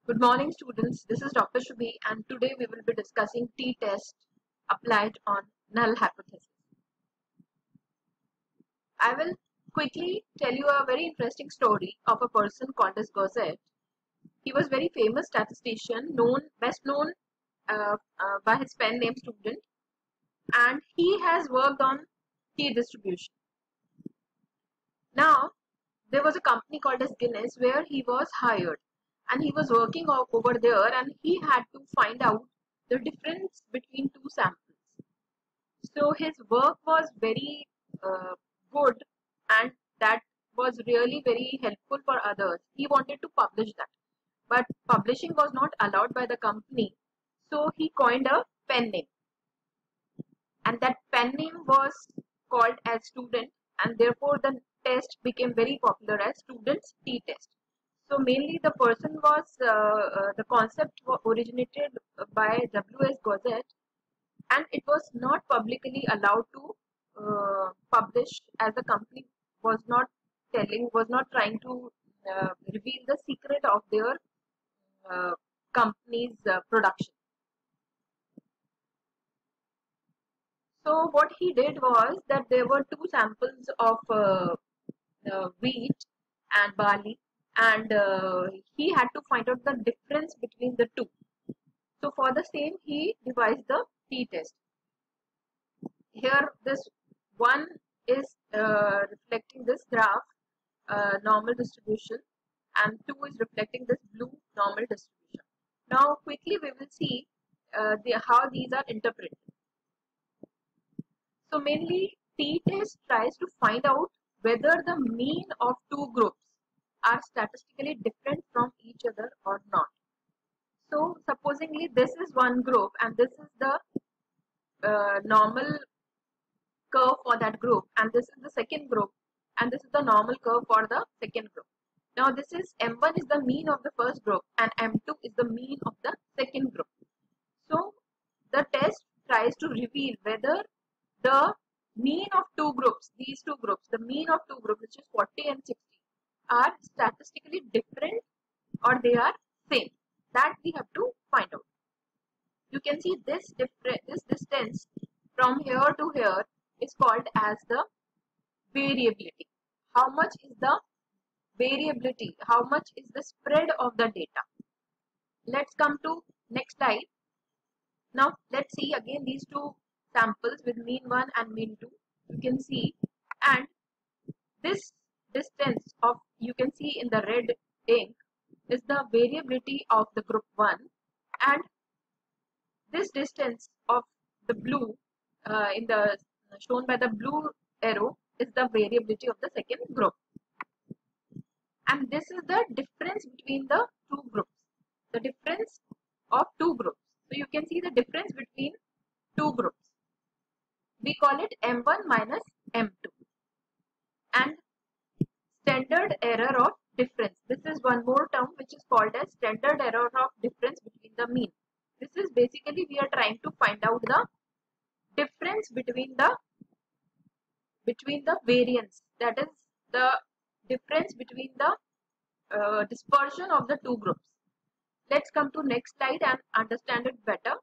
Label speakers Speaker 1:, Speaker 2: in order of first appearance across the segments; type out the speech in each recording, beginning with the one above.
Speaker 1: Good morning, students. This is Dr. Shubhi, and today we will be discussing t-test applied on null hypothesis. I will quickly tell you a very interesting story of a person called as Gaussette. He was very famous statistician, best known by his pen name Student, and he has worked on t-distribution. Now, there was a company called as Guinness where he was hired, and he was working over there, and he had to find out the difference between two samples. So his work was very good, and that was really very helpful for others. He wanted to publish that, but publishing was not allowed by the company, so he coined a pen name, and that pen name was called as Student, and therefore the test became very popular as Student's t-test. So mainly the person was the concept originated by W.S. Gaussette, and it was not publicly allowed to publish, as the company was not trying to reveal the secret of their company's production. So what he did was that there were two samples of wheat and barley, and he had to find out the difference between the two. So for the same, he devised the t-test. Here, this one is reflecting this graph normal distribution, and 2 is reflecting this blue normal distribution. Now, quickly we will see how these are interpreted. So mainly, t-test tries to find out whether the mean of two groups are statistically different from each other or not. So supposingly this is one group and this is the normal curve for that group, and this is the second group, and this is the normal curve for the second group. Now this is M1 is the mean of the first group and M2 is the mean of the second group. So the test tries to reveal whether the mean of two groups, these two groups, the mean of two groups, which is 40 and 60, are statistically different or they are same. That we have to find out. You can see this distance from here to here is called as the variability. How much is the variability? How much is the spread of the data? Let's come to next slide. Now let's see again these two samples with mean 1 and mean 2. You can see, and this distance of, you can see in the red ink, is the variability of the group 1, and this distance of the blue in the shown by the blue arrow is the variability of the second group, and this is the difference between the two groups, the difference of two groups. So you can see the difference between two groups. We call it M1 minus M2, and standard error of difference. This is one more term which is called as standard error of difference between the mean. This is basically we are trying to find out the difference between the variance, that is the difference between the dispersion of the two groups. Let's come to next slide and understand it better.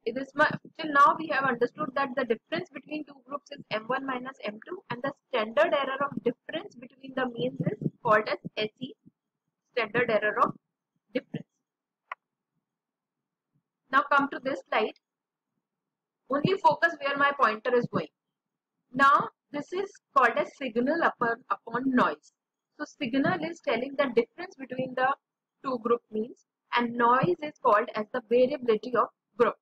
Speaker 1: Till now we have understood that the difference between two groups is M1 minus M2, and the standard error of difference between the means is called as SE, standard error of difference. Now come to this slide. Only focus where my pointer is going. Now this is called as signal upon noise. So signal is telling the difference between the two group means, and noise is called as the variability of groups.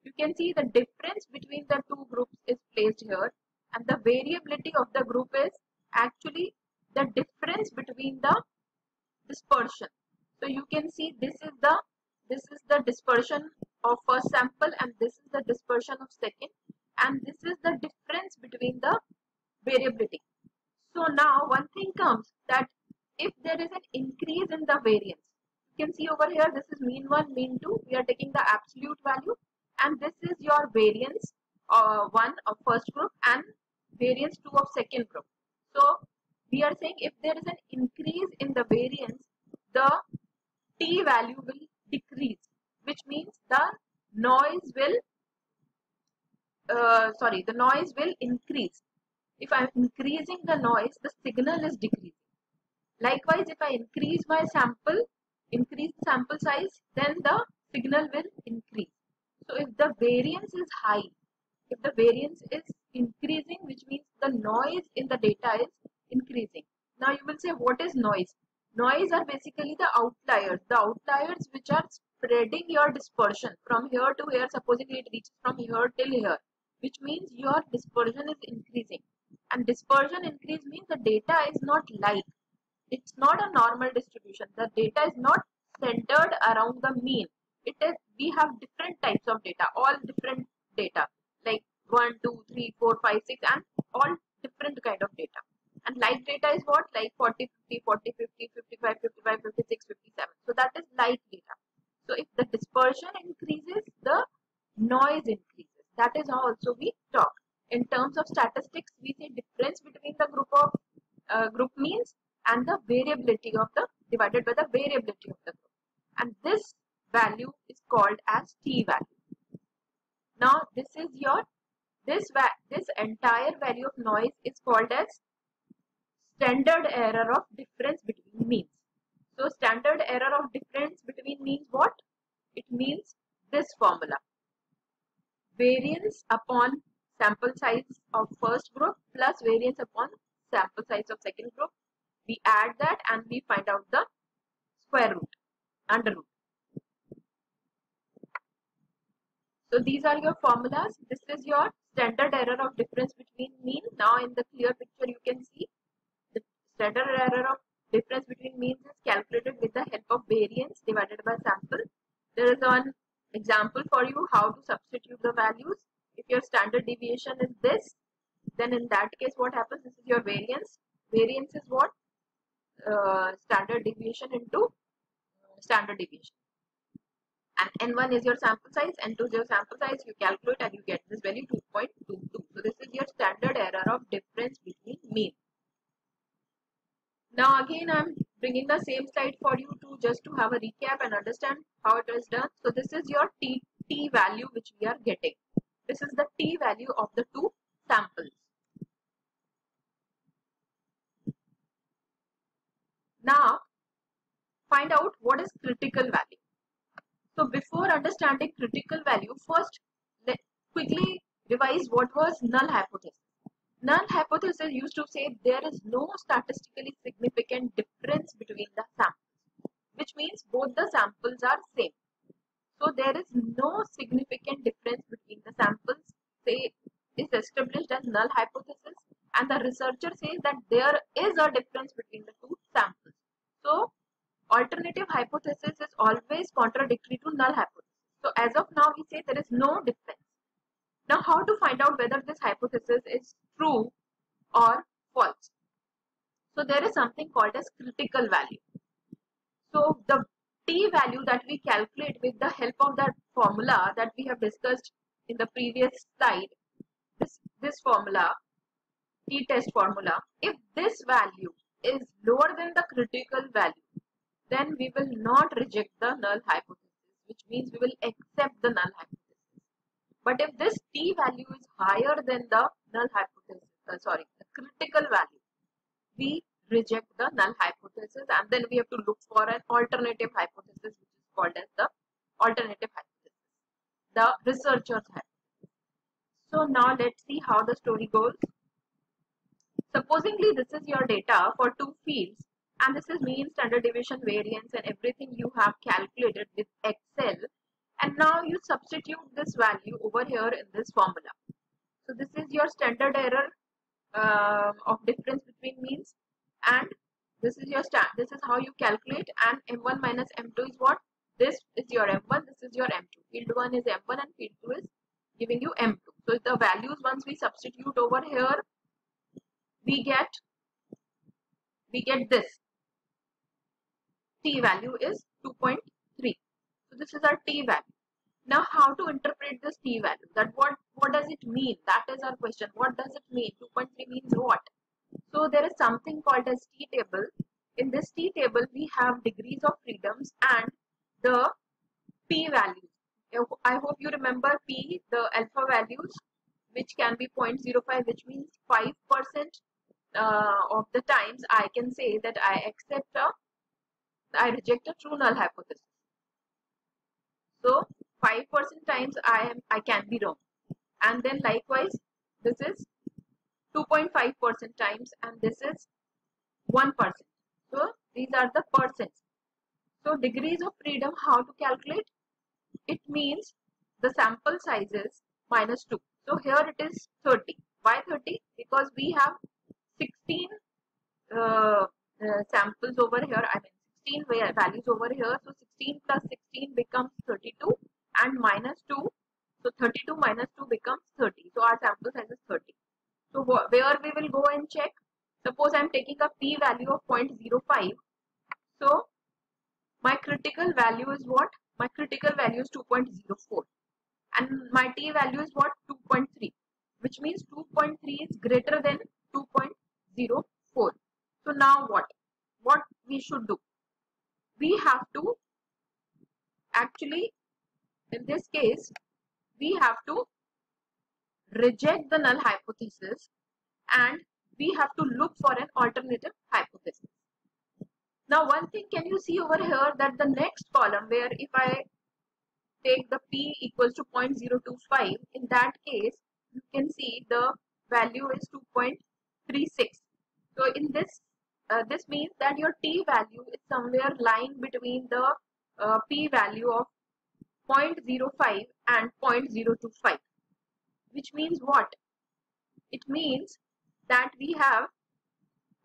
Speaker 1: You can see the difference between the two groups is placed here, and the variability of the group is actually the difference between the dispersion. So you can see this is the dispersion of first sample, and this is the dispersion of second, and this is the difference between the variability. So now one thing comes that if there is an increase in the variance, you can see over here this is mean 1, mean 2, we are taking the absolute value, and this is your variance 1 of first group and variance 2 of second group. So we are saying if there is an increase in the variance, the t value will decrease, which means the noise will the noise will increase. If I'm increasing the noise, the signal is decreasing. Likewise, if I increase sample size, then the signal will increase. So if the variance is high, if the variance is increasing, which means the noise in the data is increasing. Now you will say, what is noise? Noise are basically the outliers which are spreading your dispersion from here to here. Supposing it reaches from here till here, which means your dispersion is increasing. And dispersion increase means the data is not like, it's not a normal distribution. The data is not centered around the mean. It is, we have different types of data, all different data, like 1, 2, 3, 4, 5, 6, and all different kind of data. And like data is what? Like 40, 50, 40, 50, 55, 55, 56, 57. So that is like data. So if the dispersion increases, the noise increases. That is how also we talk. In terms of statistics, we say difference between the group means and the variability of the divided by the variability of the group, and this value is called as t value. Now this entire value of noise is called as standard error of difference between means. So standard error of difference between means what? It means this formula: variance upon sample size of first group plus variance upon sample size of second group. We add that and we find out the square root, under root. So these are your formulas. This is your standard error of difference between mean. Now in the clear picture you can see the standard error of difference between means is calculated with the help of variance divided by sample. There is one example for you how to substitute the values. If your standard deviation is this, then in that case what happens? This is your variance. Variance is what? Standard deviation into standard deviation, and n1 is your sample size, n2 is your sample size. You calculate and you get this value 2.22. So this is your standard error of difference between mean. Now again I'm bringing the same slide for you to just to have a recap and understand how it is done. So this is your t value which we are getting. This is the t value of the two samples. Now find out what is critical value. So before understanding critical value, first let's quickly revise what was null hypothesis. Null hypothesis used to say there is no statistically significant difference between the samples, which means both the samples are same. So there is no significant difference between the samples, say, is established as null hypothesis, and the researcher says that there is a difference between the two samples. So alternative hypothesis is always contradictory to null hypothesis. So as of now we say there is no difference. Now how to find out whether this hypothesis is true or false? So there is something called as critical value. So the t value that we calculate with the help of that formula that we have discussed in the previous slide, this formula, t-test formula, if this value is lower than the critical value, then we will not reject the null hypothesis, which means we will accept the null hypothesis. But if this t value is higher than the null hypothesis, the critical value, we reject the null hypothesis, and then we have to look for an alternative hypothesis, which is called as the alternative hypothesis, the researcher's hypothesis. So now let's see how the story goes. Supposingly this is your data for two fields, and this is mean, standard deviation, variance, and everything you have calculated with Excel, and now you substitute this value over here in this formula. So this is your standard error of difference between means, and this is your this is how you calculate, and m1 minus m2 is what? This is your m1, this is your m2. Field 1 is m1 and field 2 is giving you m2. So the values once we substitute over here, we get this. T value is 2.3. So this is our t value. Now how to interpret this t value? That what does it mean? That is our question. What does it mean? 2.3 means what? So there is something called as t table. in this T table we have degrees of freedoms and the P values. I hope you remember P, the alpha values, which can be 0.05, which means 5% of the times I can say that I reject a true null hypothesis. So 5% times I can be wrong, and then likewise this is 2.5% times, and this is 1%. So these are the percents. So degrees of freedom, how to calculate? It means the sample size is minus 2. So here it is 30. Why 30? Because we have 16 samples over here. I mean 16 values over here. So 16 plus 16 becomes 32 and minus 2. So 32 minus 2 becomes 30. So our sample size is 30. So where we will go and check? Suppose I am taking a p value of 0.05. So my critical value is what? My critical value is 2.04. And my t value is what? 2.3. Which means 2.3 is greater than 2.04. So now what? What we should do? We have to actually, in this case, we have to reject the null hypothesis and we have to look for an alternative hypothesis. Now one thing, can you see over here that the next column, where if I take the p equals to 0.025, in that case you can see the value is 2.36. So in this this means that your t value is somewhere lying between the p value of 0.05 and 0.025, which means what? It means that we have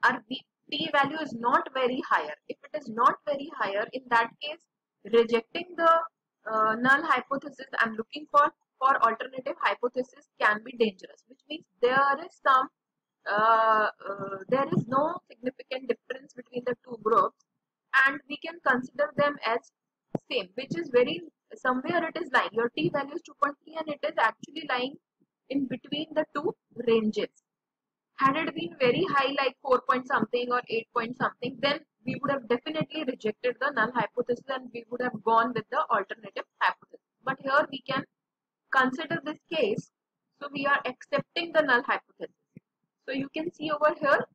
Speaker 1: our t value is not very higher. If it is not very higher, in that case rejecting the null hypothesis and looking for alternative hypothesis can be dangerous, which means there is some there is no significant difference between the two groups and we can consider them as same, which is very, somewhere it is lying. Your t value is 2.3 and it is actually lying in between the two ranges. Had it been very high, like 4 point something or 8 point something, then we would have definitely rejected the null hypothesis and we would have gone with the alternative hypothesis. But here we can consider this case, so we are accepting the null hypothesis. So you can see over here,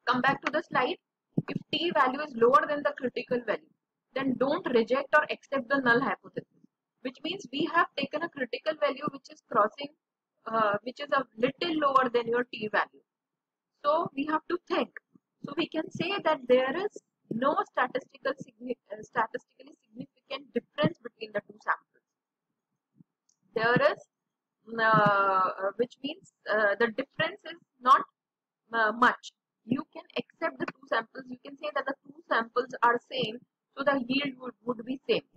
Speaker 1: come back to the slide, if t value is lower than the critical value, then don't reject or accept the null hypothesis, which means we have taken a critical value which is crossing, which is a little lower than your t value. So we have to think. So we can say that there is no statistically significant difference between the two samples. There is, which means the difference is not much. You can accept the two samples. You can say that the two samples are same, so the yield would be same.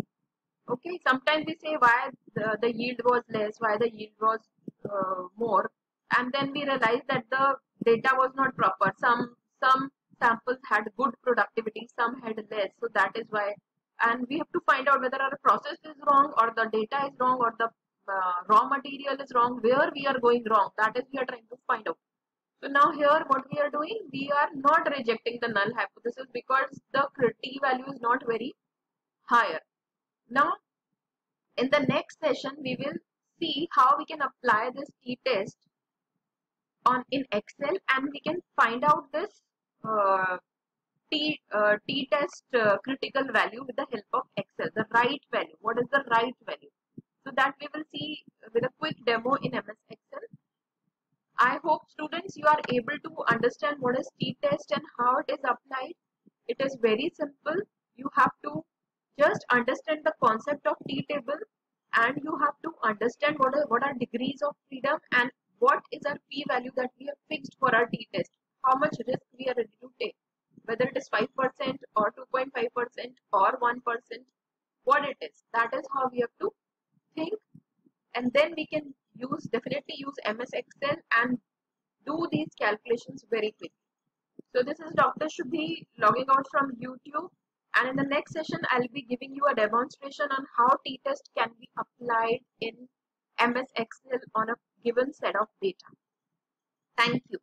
Speaker 1: Okay, sometimes we say why the yield was less, why the yield was more, and then we realize that the data was not proper. Some samples had good productivity, some had less, so that is why. And we have to find out whether our process is wrong or the data is wrong or the raw material is wrong, where we are going wrong. That is we are trying to find out. So now here what we are doing, we are not rejecting the null hypothesis because the t value is not very higher. Now in the next session we will see how we can apply this t-test in Excel, and we can find out this t-test critical value with the help of Excel, the right value. What is the right value? So that we will see with a quick demo in MS Excel. I hope students you are able to understand what is t-test and how it is applied. It is very simple. You have to just understand the concept of t-table, and you have to understand what are degrees of freedom and what is our p-value that we have fixed for our t-test. How much risk we are ready to take, whether it is 5% or 2.5% or 1%, what it is. That is how we have to think, and then we can definitely use MS Excel and do these calculations very quickly. So this is Dr. Shubhi logging out from YouTube, and in the next session I'll be giving you a demonstration on how t-test can be applied in MS Excel on a given set of data. Thank you.